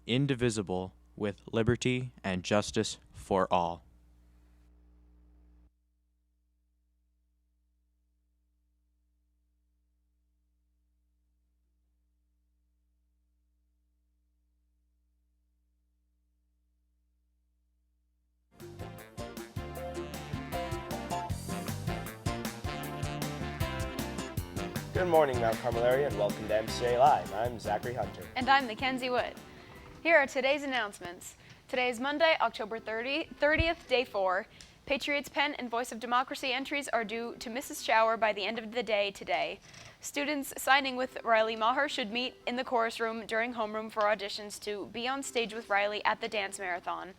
indivisible, with liberty and justice for all. Good morning, Mount Carmel area, and welcome to MCA Live. I'm Zachary Hunter. And I'm Mackenzie Wood. Here are today's announcements. Today is Monday, October 30th, day 4. Patriots Pen and Voice of Democracy entries are due to Mrs. Shower by the end of the day today. Students signing with Riley Maher should meet in the chorus room during homeroom for auditions to be on stage with Riley at the dance marathon.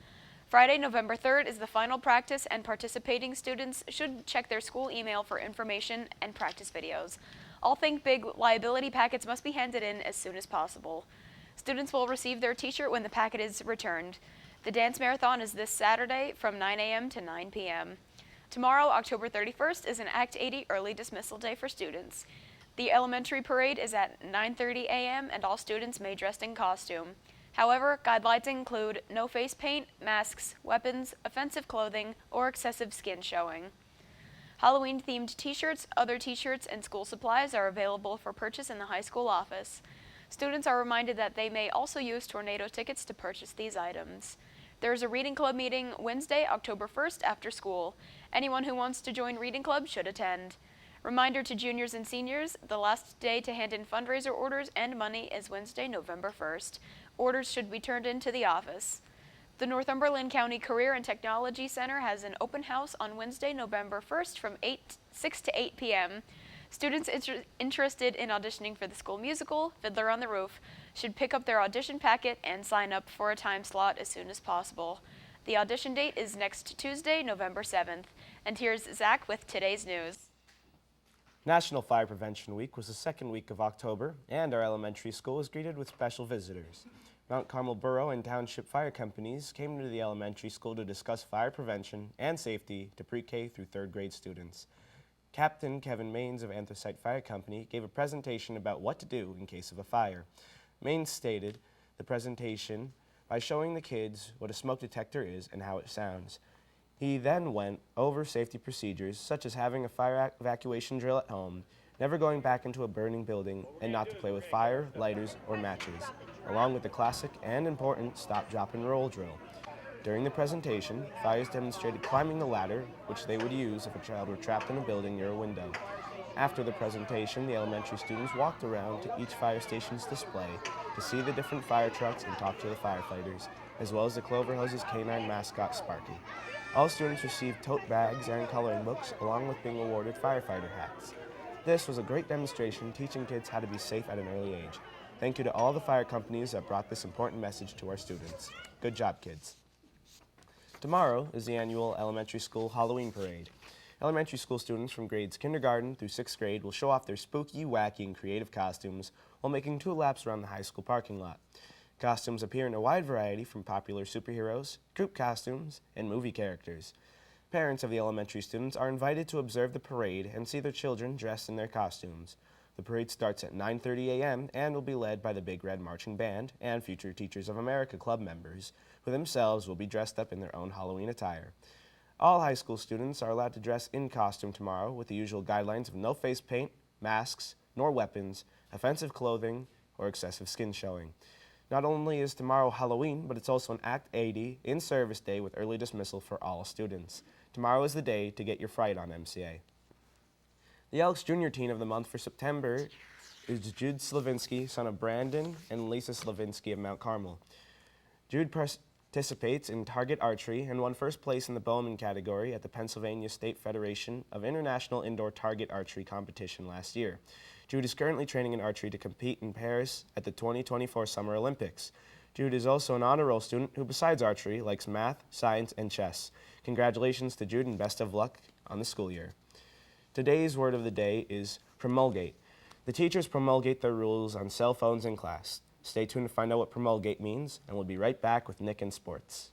Friday, November 3rd is the final practice, and participating students should check their school email for information and practice videos. All Think Big liability packets must be handed in as soon as possible. Students will receive their t-shirt when the packet is returned. The dance marathon is this Saturday from 9 a.m. to 9 p.m. Tomorrow, October 31st, is an Act 80 early dismissal day for students. The elementary parade is at 9:30 a.m. and all students may dress in costume. However, guidelines include no face paint, masks, weapons, offensive clothing, or excessive skin showing. Halloween-themed t-shirts, other t-shirts, and school supplies are available for purchase in the high school office. Students are reminded that they may also use tornado tickets to purchase these items. There is a reading club meeting Wednesday, October 1st after school. Anyone who wants to join reading club should attend. Reminder to juniors and seniors, the last day to hand in fundraiser orders and money is Wednesday, November 1st. Orders should be turned into the office. The Northumberland County Career and Technology Center has an open house on Wednesday, November 1st from 6 to 8 p.m. Students interested in auditioning for the school musical, Fiddler on the Roof, should pick up their audition packet and sign up for a time slot as soon as possible. The audition date is next Tuesday, November 7th. And here's Zach with today's news. National Fire Prevention Week was the second week of October, and our elementary school was greeted with special visitors. Mount Carmel Borough and Township Fire Companies came to the elementary school to discuss fire prevention and safety to pre-K through third grade students. Captain Kevin Maines of Anthracite Fire Company gave a presentation about what to do in case of a fire. Maines stated the presentation by showing the kids what a smoke detector is and how it sounds. He then went over safety procedures such as having a fire evacuation drill at home, never going back into a burning building, and not to play with fire, lighters, or matches, along with the classic and important stop, drop, and roll drill. During the presentation, fires demonstrated climbing the ladder, which they would use if a child were trapped in a building near a window. After the presentation, the elementary students walked around to each fire station's display to see the different fire trucks and talk to the firefighters, as well as the Clover Hoses canine mascot Sparky. All students received tote bags and coloring books, along with being awarded firefighter hats. This was a great demonstration teaching kids how to be safe at an early age. Thank you to all the fire companies that brought this important message to our students. Good job, kids. Tomorrow is the annual elementary school Halloween parade. Elementary school students from grades kindergarten through 6th grade will show off their spooky, wacky, and creative costumes while making 2 laps around the high school parking lot. Costumes appear in a wide variety from popular superheroes, group costumes, and movie characters. Parents of the elementary students are invited to observe the parade and see their children dressed in their costumes. The parade starts at 9:30 a.m. and will be led by the Big Red Marching Band and Future Teachers of America Club members, who themselves will be dressed up in their own Halloween attire. All high school students are allowed to dress in costume tomorrow with the usual guidelines of no face paint, masks, nor weapons, offensive clothing, or excessive skin showing. Not only is tomorrow Halloween, but it's also an Act 80 in-service day with early dismissal for all students. Tomorrow is the day to get your fright on MCA. The Elks Junior Teen of the Month for September is Jude Slavinsky, son of Brandon and Lisa Slavinsky of Mount Carmel. Jude participates in target archery and won first place in the Bowman category at the Pennsylvania State Federation of International Indoor Target Archery competition last year. Jude is currently training in archery to compete in Paris at the 2024 Summer Olympics. Jude is also an honor roll student who, besides archery, likes math, science, and chess. Congratulations to Jude and best of luck on the school year. Today's word of the day is promulgate. The teachers promulgate their rules on cell phones in class. Stay tuned to find out what promulgate means, and we'll be right back with Nick in Sports.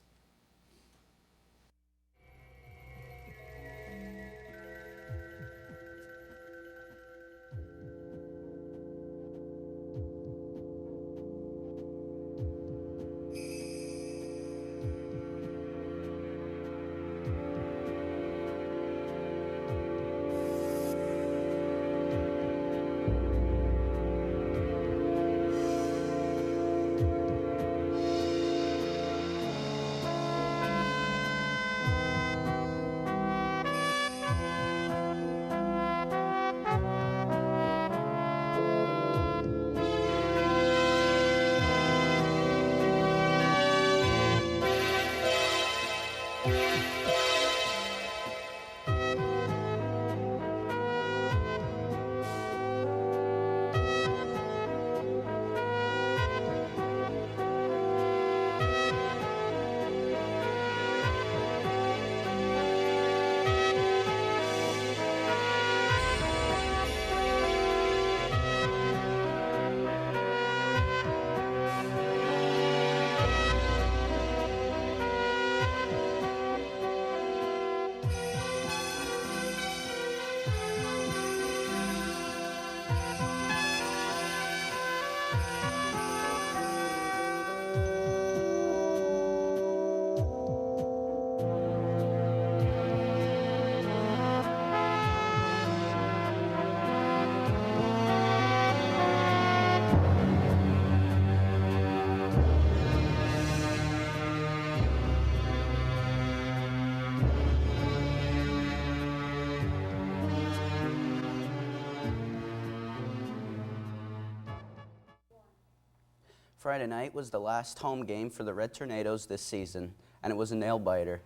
Friday night was the last home game for the Red Tornadoes this season, and it was a nail-biter.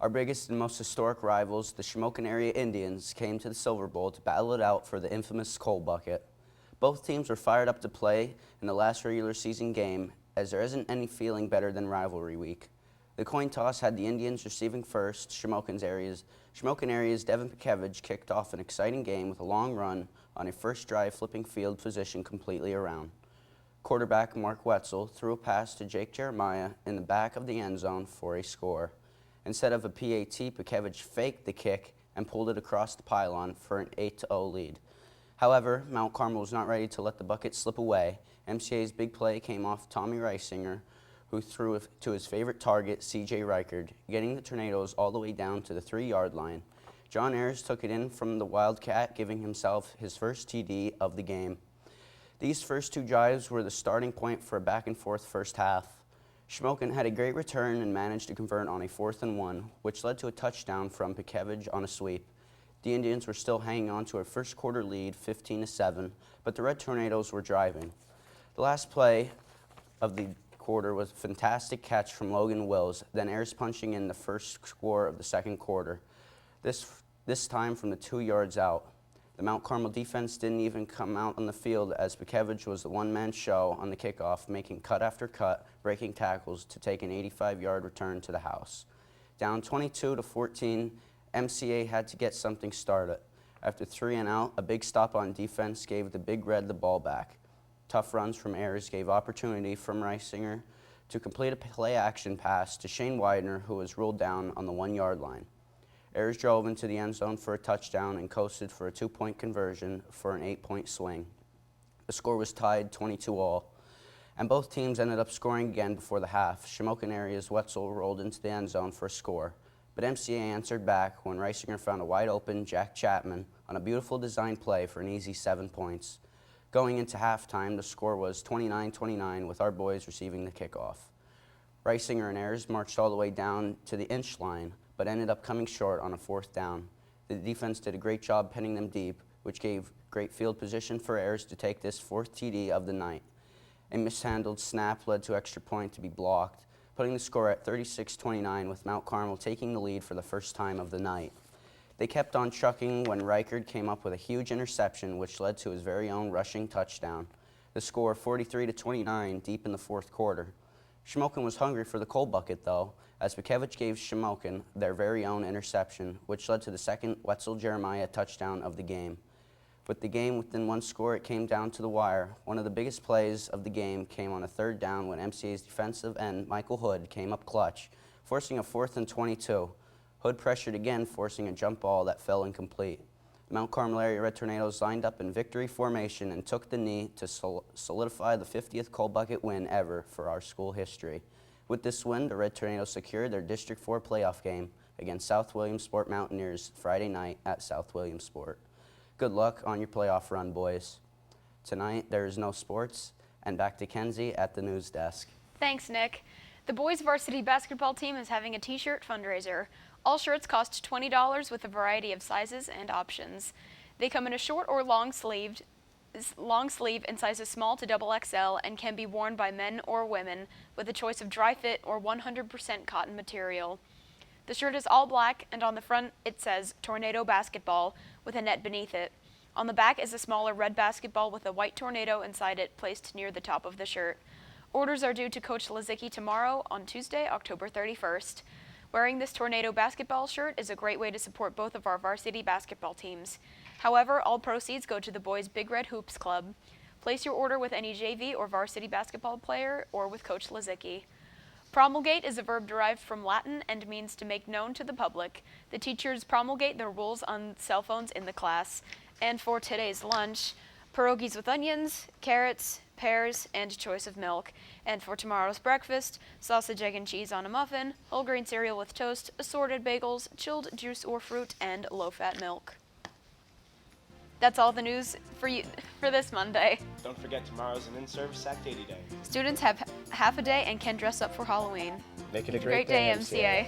Our biggest and most historic rivals, the Shamokin area Indians, came to the Silver Bowl to battle it out for the infamous coal bucket. Both teams were fired up to play in the last regular season game, as there isn't any feeling better than rivalry week. The coin toss had the Indians receiving first. Shamokin area's Devin Pikevich kicked off an exciting game with a long run on a first drive, flipping field position completely around. Quarterback Mark Wetzel threw a pass to Jake Jeremiah in the back of the end zone for a score. Instead of a PAT, Pikevich faked the kick and pulled it across the pylon for an 8-0 lead. However, Mount Carmel was not ready to let the bucket slip away. MCA's big play came off Tommy Reisinger, who threw to his favorite target, CJ Reichard, getting the Tornadoes all the way down to the 3-yard line. John Ayers took it in from the Wildcat, giving himself his first TD of the game. These first two drives were the starting point for a back-and-forth first half. Shamokin had a great return and managed to convert on a 4th and 1, which led to a touchdown from Pikevich on a sweep. The Indians were still hanging on to a first quarter lead, 15-7, but the Red Tornadoes were driving. The last play of the quarter was a fantastic catch from Logan Wills, then Ayers punching in the first score of the second quarter, this time from the 2 yards out. The Mount Carmel defense didn't even come out on the field, as Pikevich was the one-man show on the kickoff, making cut after cut, breaking tackles to take an 85-yard return to the house. Down 22-14, MCA had to get something started. After 3 and out, a big stop on defense gave the Big Red the ball back. Tough runs from Ayers gave opportunity from Reisinger to complete a play-action pass to Shane Widener, who was ruled down on the 1-yard line. Ayers drove into the end zone for a touchdown and coasted for a 2-point conversion for an 8-point swing. The score was tied 22-all, and both teams ended up scoring again before the half. Shamokin area's Wetzel rolled into the end zone for a score, but MCA answered back when Reisinger found a wide-open Jack Chapman on a beautiful design play for an easy 7 points. Going into halftime, the score was 29-29, with our boys receiving the kickoff. Reisinger and Ayers marched all the way down to the inch line, but ended up coming short on a 4th down. The defense did a great job pinning them deep, which gave great field position for Ayers to take this 4th TD of the night. A mishandled snap led to extra point to be blocked, putting the score at 36-29, with Mount Carmel taking the lead for the first time of the night. They kept on trucking when Reichard came up with a huge interception, which led to his very own rushing touchdown. The score 43-29 deep in the 4th quarter. Shamokin was hungry for the coal bucket, though, as Pikevich gave Shamokin their very own interception, which led to the second Wetzel Jeremiah touchdown of the game. With the game within 1 score, it came down to the wire. One of the biggest plays of the game came on a 3rd down when MCA's defensive end, Michael Hood, came up clutch, forcing a 4th and 22. Hood pressured again, forcing a jump ball that fell incomplete. Mount Carmel area Red Tornadoes lined up in victory formation and took the knee to solidify the 50th coal bucket win ever for our school history. With this win, the Red Tornadoes secured their District 4 playoff game against South Williamsport Mountaineers Friday night at South Williamsport. Good luck on your playoff run, boys. Tonight, there is no sports, and back to Kenzie at the news desk. Thanks, Nick. The boys varsity basketball team is having a t-shirt fundraiser. All shirts cost $20 with a variety of sizes and options. They come in a short or long sleeve in sizes small to XXL and can be worn by men or women with a choice of dry fit or 100% cotton material. The shirt is all black, and on the front it says Tornado Basketball with a net beneath it. On the back is a smaller red basketball with a white tornado inside it placed near the top of the shirt. Orders are due to Coach Lazicki tomorrow on Tuesday, October 31st. Wearing this Tornado Basketball shirt is a great way to support both of our varsity basketball teams. However, all proceeds go to the boys' Big Red Hoops Club. Place your order with any JV or varsity basketball player or with Coach Lazicki. Promulgate is a verb derived from Latin and means to make known to the public. The teachers promulgate the rules on cell phones in the class. And for today's lunch, pierogies with onions, carrots, pears, and choice of milk. And for tomorrow's breakfast, sausage, egg, and cheese on a muffin, whole grain cereal with toast, assorted bagels, chilled juice or fruit, and low-fat milk. That's all the news for you for this Monday. Don't forget, tomorrow's an in-service activity day. Students have half a day and can dress up for Halloween. Make it a Great day, MCA.